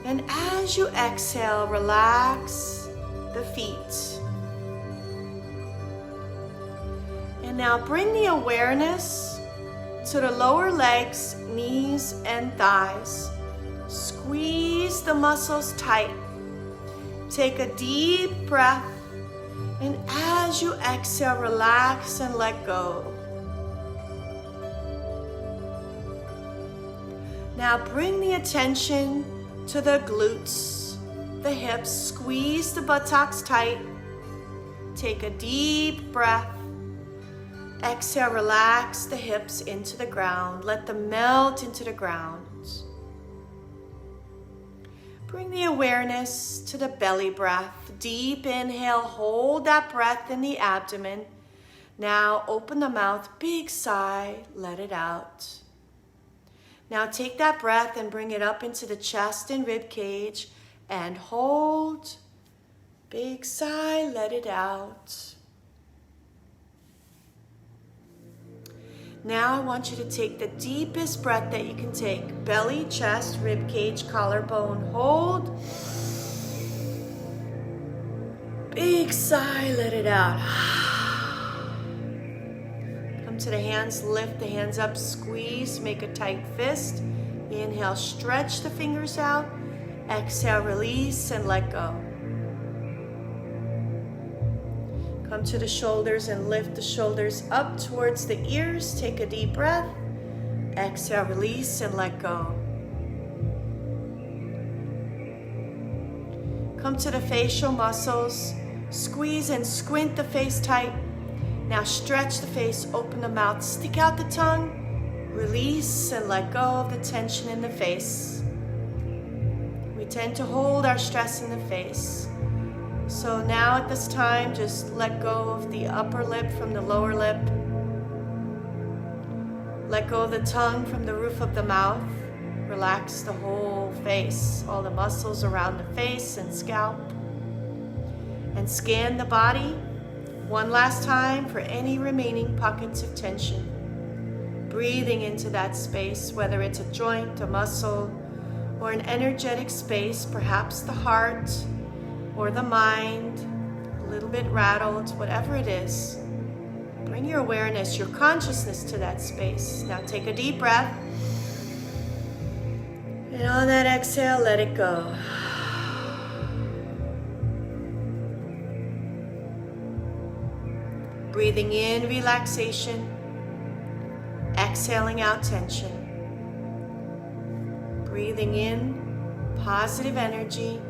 and as you exhale, relax the feet. And now bring the awareness to the lower legs, knees, and thighs. Squeeze the muscles tight. Take a deep breath, and as you exhale, relax and let go. Now bring the attention to the glutes, the hips. Squeeze the buttocks tight. Take a deep breath. Exhale, relax the hips into the ground. Let them melt into the ground. Bring the awareness to the belly breath. Deep inhale, hold that breath in the abdomen. Now open the mouth, big sigh, let it out. Now take that breath and bring it up into the chest and rib cage and hold. Big sigh, let it out. Now I want you to take the deepest breath that you can take. Belly, chest, rib cage, collarbone. Hold. Big sigh, let it out. Come to the hands, lift the hands up, squeeze, make a tight fist. Inhale, stretch the fingers out. Exhale, release and let go. Come to the shoulders and lift the shoulders up towards the ears. Take a deep breath. Exhale, release and let go. Come to the facial muscles. Squeeze and squint the face tight. Now stretch the face, open the mouth, stick out the tongue. Release and let go of the tension in the face. We tend to hold our stress in the face. So now at this time, just let go of the upper lip from the lower lip. Let go of the tongue from the roof of the mouth. Relax the whole face, all the muscles around the face and scalp. And scan the body one last time for any remaining pockets of tension. Breathing into that space, whether it's a joint, a muscle, or an energetic space, perhaps the heart, or the mind, a little bit rattled, whatever it is. Bring your awareness, your consciousness to that space. Now take a deep breath. And on that exhale, let it go. Breathing in relaxation, exhaling out tension. Breathing in positive energy,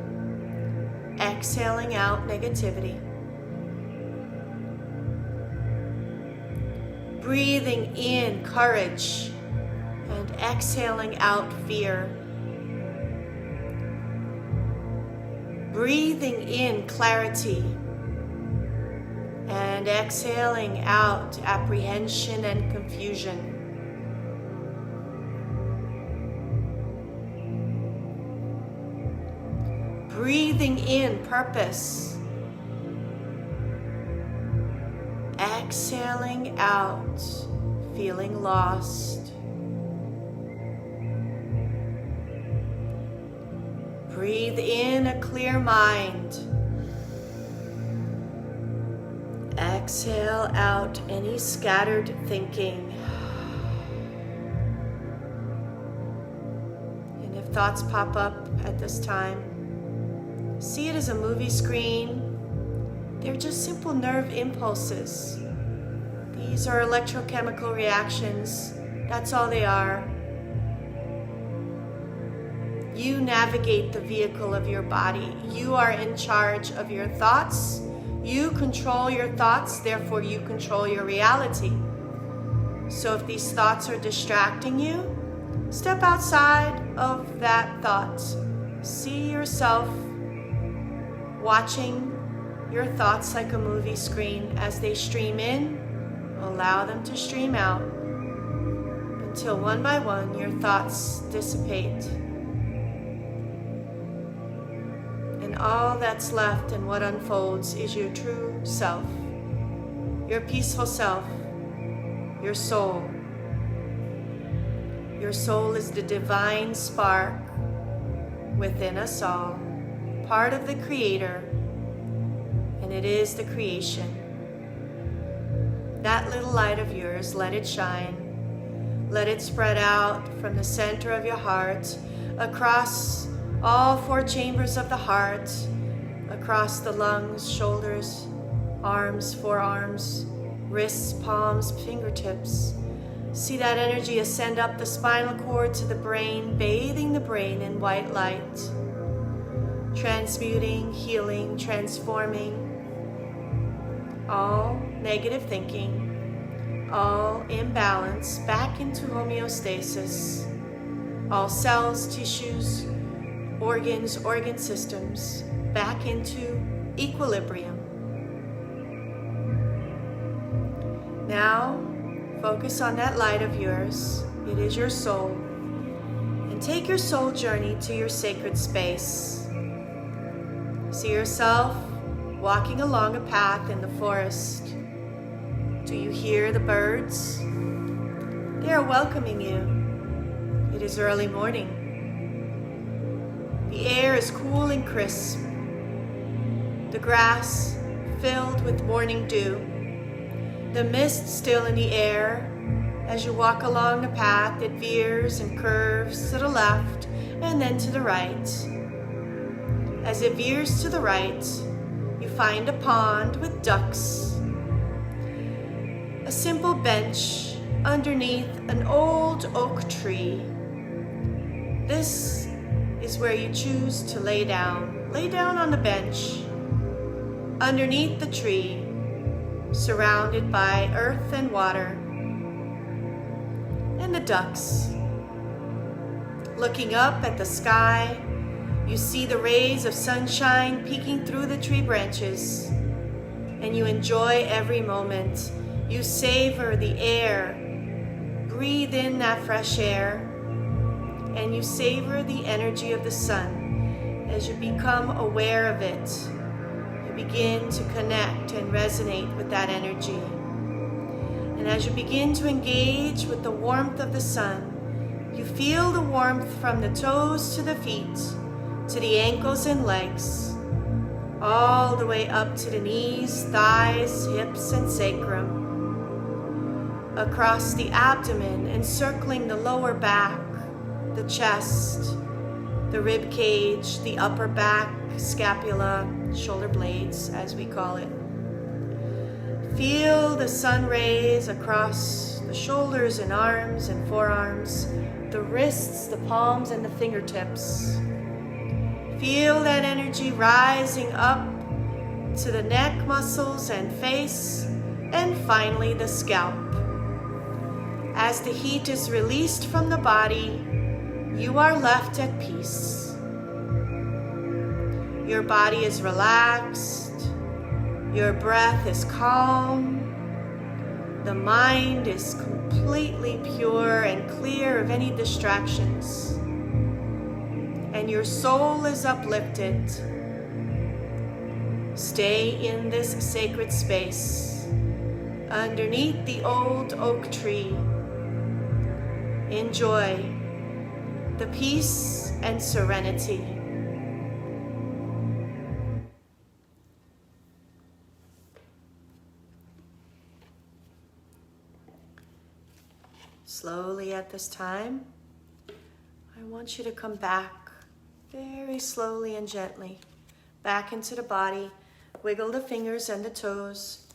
exhaling out negativity. Breathing in courage and exhaling out fear. Breathing in clarity and exhaling out apprehension and confusion. Breathing in purpose. Exhaling out feeling lost. Breathe in a clear mind. Exhale out any scattered thinking. And if thoughts pop up at this time, see it as a movie screen. They're just simple nerve impulses. These are electrochemical reactions. That's all they are. You navigate the vehicle of your body. You are in charge of your thoughts. You control your thoughts, therefore you control your reality. So if these thoughts are distracting you, step outside of that thought. See yourself watching your thoughts like a movie screen. As they stream in, allow them to stream out until one by one your thoughts dissipate. And all that's left and what unfolds is your true self, your peaceful self, your soul. Your soul is the divine spark within us all, part of the Creator, and it is the creation. That little light of yours, let it shine. Let it spread out from the center of your heart across all 4 chambers of the heart, across the lungs, shoulders, arms, forearms, wrists, palms, fingertips. See that energy ascend up the spinal cord to the brain, bathing the brain in white light, transmuting, healing, transforming all negative thinking, all imbalance back into homeostasis, all cells, tissues, organs, organ systems back into equilibrium. Now, focus on that light of yours. It is your soul. And take your soul journey to your sacred space. See yourself walking along a path in the forest. Do you hear the birds? They are welcoming you. It is early morning. The air is cool and crisp. The grass filled with morning dew. The mist still in the air. As you walk along the path, it veers and curves to the left and then to the right. As it veers to the right, you find a pond with ducks, a simple bench underneath an old oak tree. This is where you choose to lay down. Lay down on the bench, underneath the tree, surrounded by earth and water, and the ducks. Looking up at the sky, you see the rays of sunshine peeking through the tree branches, and you enjoy every moment. You savor the air, breathe in that fresh air, and you savor the energy of the sun. As you become aware of it, you begin to connect and resonate with that energy. And as you begin to engage with the warmth of the sun, you feel the warmth from the toes to the feet, to the ankles and legs, all the way up to the knees, thighs, hips, and sacrum, across the abdomen, encircling the lower back, the chest, the rib cage, the upper back, scapula, shoulder blades, as we call it. Feel the sun rays across the shoulders and arms and forearms, the wrists, the palms, and the fingertips. Feel that energy rising up to the neck muscles and face, and finally the scalp. As the heat is released from the body, you are left at peace. Your body is relaxed. Your breath is calm. The mind is completely pure and clear of any distractions. And your soul is uplifted. Stay in this sacred space, underneath the old oak tree. Enjoy the peace and serenity. Slowly at this time, I want you to come back very slowly and gently back into the body. Wiggle the fingers and the toes.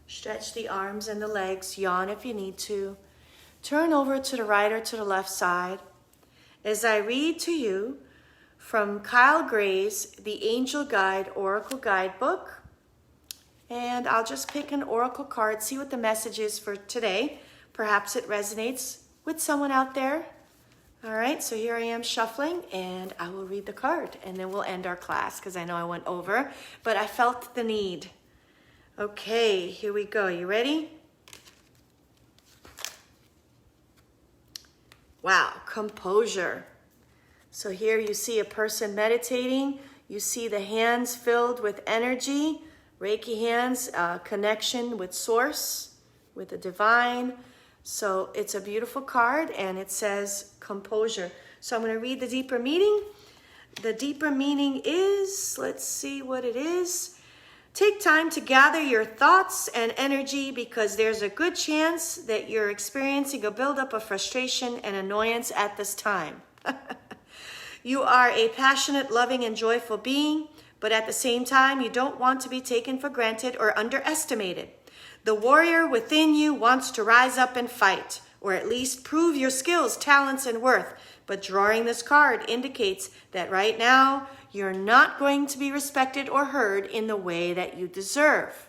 Stretch the arms and the legs. Yawn if you need to. Turn over to the right or to the left side as I read to you from Kyle Gray's The Angel Guide Oracle Guidebook. And I'll just pick an oracle card, see what the message is for today. Perhaps it resonates with someone out there. All right, so here I am shuffling, and I will read the card, and then we'll end our class because I know I went over, but I felt the need. Okay, here we go. You ready? Wow, composure. So here you see a person meditating. You see the hands filled with energy, Reiki hands, connection with source, with the divine. So it's a beautiful card, and it says composure. So I'm going to read the deeper meaning. The deeper meaning is, let's see what it is. Take time to gather your thoughts and energy because there's a good chance that you're experiencing a buildup of frustration and annoyance at this time. You are a passionate, loving, and joyful being, but at the same time, you don't want to be taken for granted or underestimated. The warrior within you wants to rise up and fight, or at least prove your skills, talents, and worth. But drawing this card indicates that right now, you're not going to be respected or heard in the way that you deserve.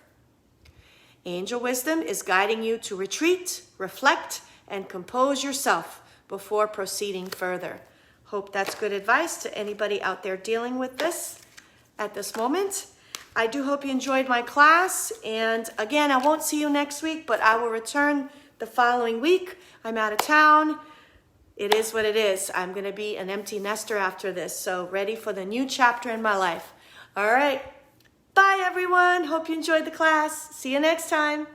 Angel wisdom is guiding you to retreat, reflect, and compose yourself before proceeding further. Hope that's good advice to anybody out there dealing with this at this moment. I do hope you enjoyed my class. And again, I won't see you next week, but I will return the following week. I'm out of town. It is what it is. I'm going to be an empty nester after this. So ready for the new chapter in my life. All right. Bye, everyone. Hope you enjoyed the class. See you next time.